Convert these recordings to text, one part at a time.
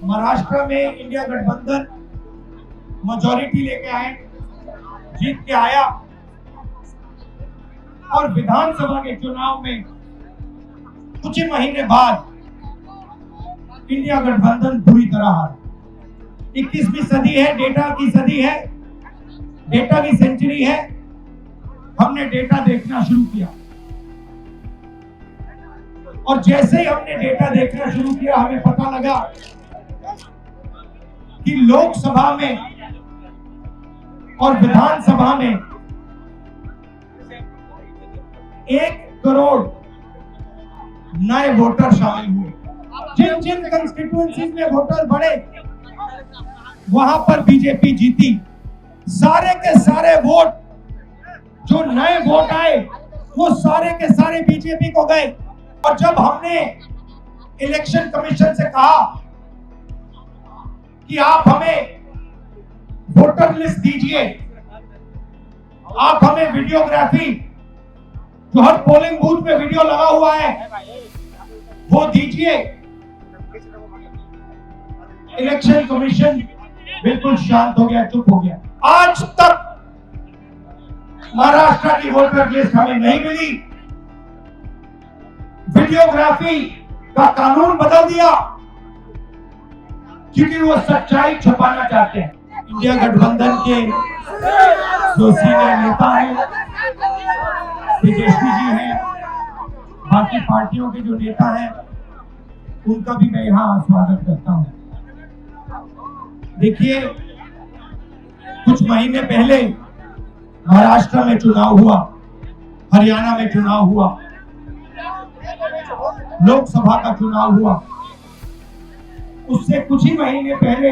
महाराष्ट्र में इंडिया गठबंधन मेजॉरिटी लेके आए, जीत के आया और विधानसभा के चुनाव में कुछ ही महीने बाद इंडिया गठबंधन पूरी तरह हारा। 21वीं सदी है, डेटा की सदी है, डेटा की सेंचुरी है। हमने डेटा देखना शुरू किया और जैसे ही हमने डेटा देखना शुरू किया हमें पता लगा कि लोकसभा में और विधानसभा में 1 करोड़ नए वोटर शामिल हुए। जिन जिन कंस्टिट्यूएंसीज में वोटर बढ़े वहां पर बीजेपी जीती। सारे के सारे वोट जो नए वोट आए वो सारे के सारे बीजेपी को गए। और जब हमने इलेक्शन कमीशन से कहा कि आप हमें वोटर लिस्ट दीजिए, आप हमें वीडियोग्राफी जो हर पोलिंग बूथ में वीडियो लगा हुआ है वो दीजिए, इलेक्शन कमीशन बिल्कुल शांत हो गया, चुप हो गया। आज तक महाराष्ट्र की वोटर लिस्ट हमें नहीं मिली। वीडियोग्राफी का कानून बदल दिया क्योंकि वो सच्चाई छुपाना चाहते हैं। इंडिया गठबंधन के जो सीनियर नेता हैं, तेजस्वी जी हैं, बाकी पार्टियों के जो नेता हैं, उनका भी मैं यहाँ स्वागत करता हूँ। देखिए, कुछ महीने पहले महाराष्ट्र में चुनाव हुआ, हरियाणा में चुनाव हुआ, लोकसभा का चुनाव हुआ। उससे कुछ ही महीने पहले,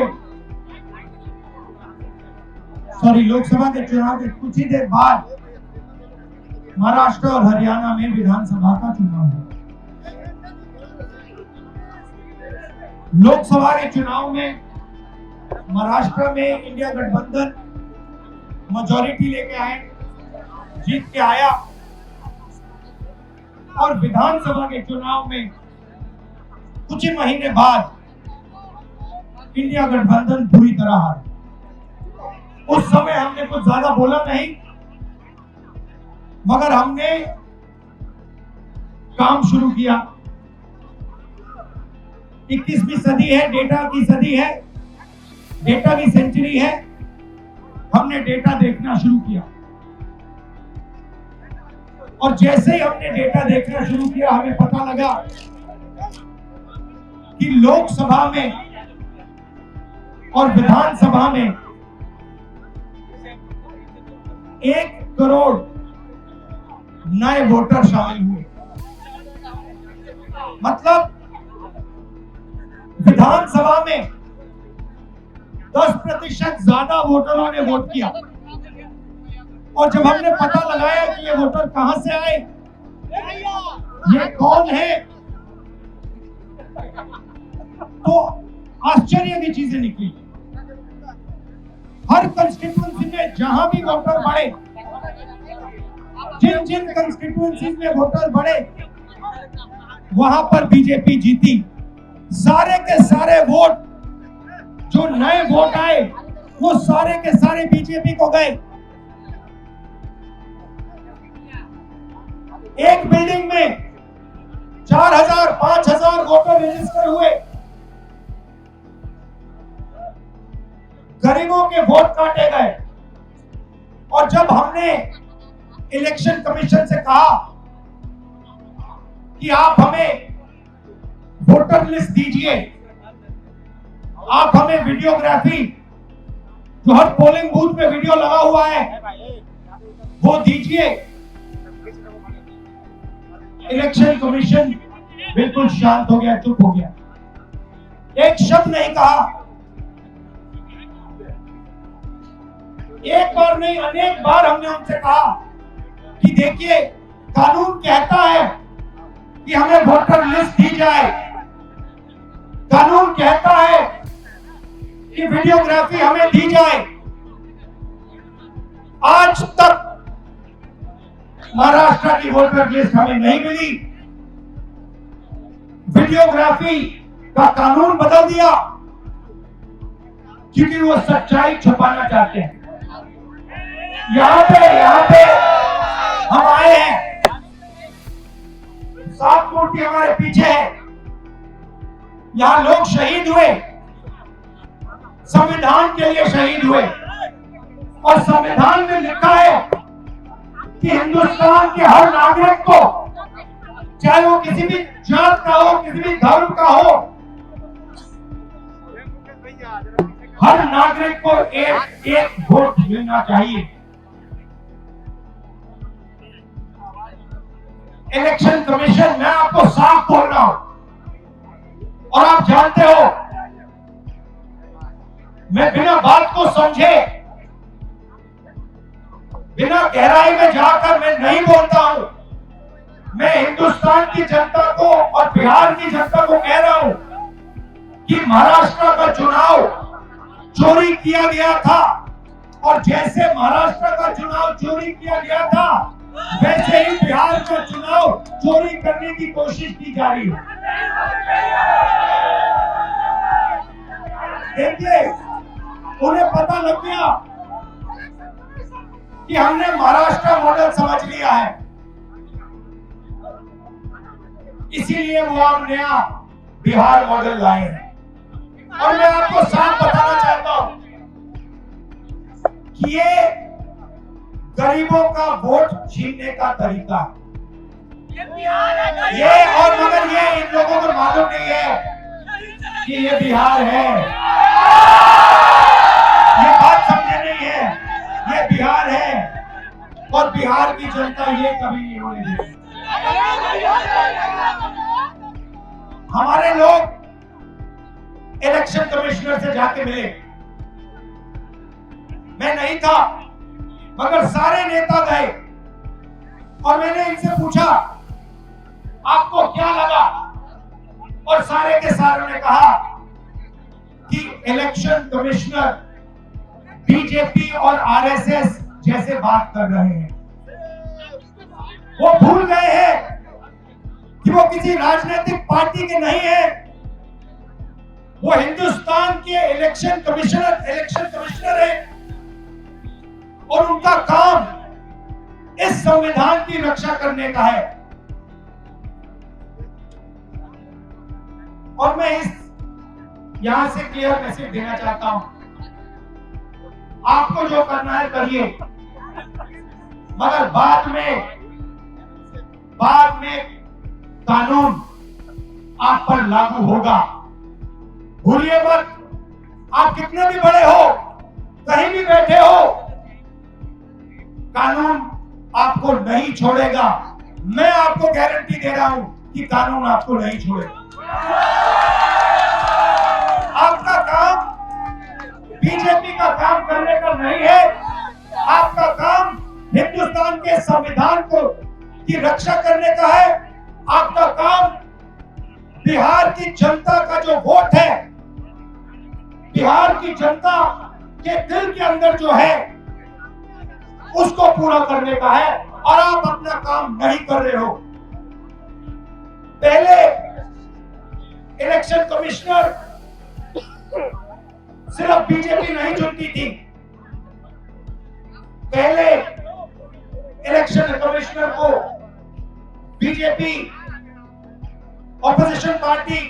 लोकसभा के चुनाव के कुछ ही देर बाद महाराष्ट्र और हरियाणा में विधानसभा का चुनाव हुआ। लोकसभा के चुनाव में महाराष्ट्र में इंडिया गठबंधन मेजॉरिटी लेके आए, जीत के आया और विधानसभा के चुनाव में कुछ ही महीने बाद इंडिया गठबंधन पूरी तरह हारा। उस समय हमने कुछ ज्यादा बोला नहीं, मगर हमने काम शुरू किया। 21वीं सदी है, डेटा की सदी है, डेटा की सेंचुरी है। हमने डेटा देखना शुरू किया और जैसे ही हमने डेटा देखना शुरू किया हमें पता लगा कि लोकसभा में और विधानसभा में 1 करोड़ नए वोटर शामिल हुए। मतलब विधानसभा में 10% ज्यादा वोटरों ने वोट किया। और जब हमने पता लगाया कि ये वोटर कहां से आए, ये कौन है, तो आश्चर्य की चीजें निकली। हर कंस्टिट्यूएंसी में जहां भी वोटर बढ़े, जिन जिन कंस्टिट्यूएंसीज में वोटर बढ़े वहां पर बीजेपी जीती। सारे के सारे वोट जो नए वोट आए वो सारे के सारे बीजेपी को गए। एक बिल्डिंग में 4000 5000 वोटर रजिस्टर हुए। गरीबों के वोट काटे गए। और जब हमने इलेक्शन कमीशन से कहा कि आप हमें वोटर लिस्ट दीजिए, आप हमें वीडियोग्राफी जो हर पोलिंग बूथ में वीडियो लगा हुआ है वो दीजिए, इलेक्शन कमीशन बिल्कुल शांत हो गया, चुप हो गया। एक शब्द नहीं कहा। एक बार नहीं, अनेक बार हमने उनसे कहा कि देखिए, कानून कहता है कि हमें वोटर लिस्ट दी जाए, कानून कहता है कि वीडियोग्राफी हमें दी जाए। आज तक महाराष्ट्र की वोटर लिस्ट हमें नहीं मिली। वीडियोग्राफी का कानून बदल दिया क्योंकि वो सच्चाई छुपाना चाहते हैं। यहाँ पे हम आए हैं, सात मूर्ति हमारे पीछे है। यहाँ लोग शहीद हुए, संविधान के लिए शहीद हुए, और संविधान में लिखा है कि हिंदुस्तान के हर नागरिक को, चाहे वो किसी भी जात का हो, किसी भी धर्म का हो, हर नागरिक को एक वोट मिलना चाहिए। इलेक्शन कमीशन, मैं आपको साफ बोल रहा हूं, और आप जानते हो मैं बिना बात को समझे, बिना गहराई में जाकर मैं नहीं बोलता हूं। मैं हिंदुस्तान की जनता को और बिहार की जनता को कह रहा हूं कि महाराष्ट्र का चुनाव चोरी किया गया था, और जैसे महाराष्ट्र का चुनाव चोरी किया गया था, वैसे ही बिहार का चुनाव चोरी करने की कोशिश की जा रही है। देखिए, उन्हें पता लग गया कि हमने महाराष्ट्र मॉडल समझ लिया है, इसीलिए वो हम नया बिहार मॉडल लाए हैं। और मैं आपको साफ बताना चाहता हूं कि ये गरीबों का वोट छीनने का तरीका है। ये और मगर ये इन लोगों को मालूम नहीं है कि ये बिहार है। ये बात समझे नहीं है, ये बिहार है, और बिहार की जनता ये कभी नहीं होने देगी। हमारे लोग इलेक्शन कमिश्नर से जाके मिले, मैं नहीं था, मगर सारे नेता गए, और मैंने इनसे पूछा आपको क्या लगा, और सारे के सारे ने कहा कि इलेक्शन कमिश्नर बीजेपी और आरएसएस जैसे बात कर रहे हैं। वो भूल गए हैं कि वो किसी राजनीतिक पार्टी के नहीं है, वो हिंदुस्तान के इलेक्शन कमिश्नर है, और उनका काम इस संविधान की रक्षा करने का है। और मैं यहां से क्लियर मैसेज देना चाहता हूं, आपको जो करना है करिए, मगर बाद में कानून आप पर लागू होगा। भूलिए मत, आप कितने भी बड़े हो, कहीं भी बैठे हो, कानून आपको नहीं छोड़ेगा। मैं आपको गारंटी दे रहा हूं कि कानून आपको नहीं छोड़ेगा। आपका काम बीजेपी का काम करने का नहीं है, आपका काम हिंदुस्तान के संविधान को की रक्षा करने का है। आपका काम बिहार की जनता का जो वोट है, बिहार की जनता के दिल के अंदर जो है, उसको पूरा करने का है, और आप अपना काम नहीं कर रहे हो। पहले इलेक्शन कमिश्नर सिर्फ बीजेपी नहीं चुनती थी, पहले इलेक्शन कमिश्नर को बीजेपी, ऑपोजिशन पार्टी,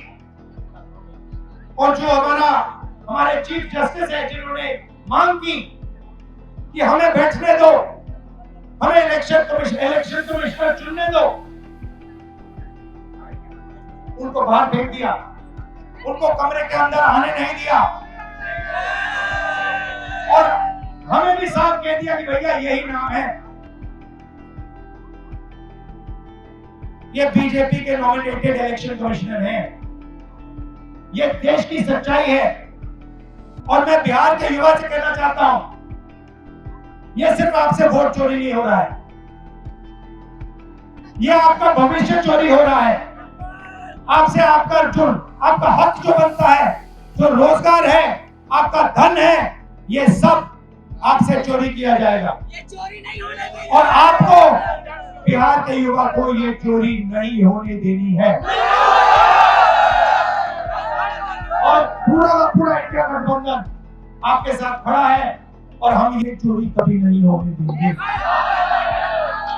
और जो हमारे चीफ जस्टिस है, जिन्होंने मांग की कि हमें बैठने दो, हमें इलेक्शन कमिश्नर चुनने दो, उनको बाहर फेंक दिया, उनको कमरे के अंदर आने नहीं दिया, और हमें भी साफ कह दिया कि भैया यही नाम है, ये बीजेपी के नॉमिनेटेड इलेक्शन कमिश्नर हैं। ये देश की सच्चाई है, और मैं बिहार के युवा से कहना चाहता हूं, ये सिर्फ आपसे वोट चोरी नहीं हो रहा है, ये आपका भविष्य चोरी हो रहा है। आपसे आपका हक जो बनता है, जो रोजगार है, आपका धन है, ये सब आपसे चोरी किया जाएगा। ये चोरी नहीं होने देनी, और आपको, बिहार के युवा को ये चोरी नहीं होने देनी है। और पूरा का पूरा इंडिया गठबंधन आपके साथ खड़ा है और हम ये चोरी कभी नहीं होने देंगे।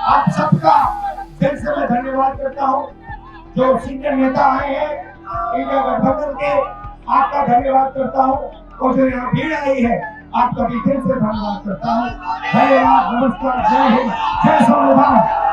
आप सबका दिल से मैं धन्यवाद करता हूँ। जो सीनियर नेता आए हैं इंडिया गठबंधन के, आपका धन्यवाद करता हूँ। और जो यहाँ भीड़ आई है, आपका भी दिल से धन्यवाद करता हूँ। धन्यवाद, नमस्कार, जय हिंद, जय संविधान।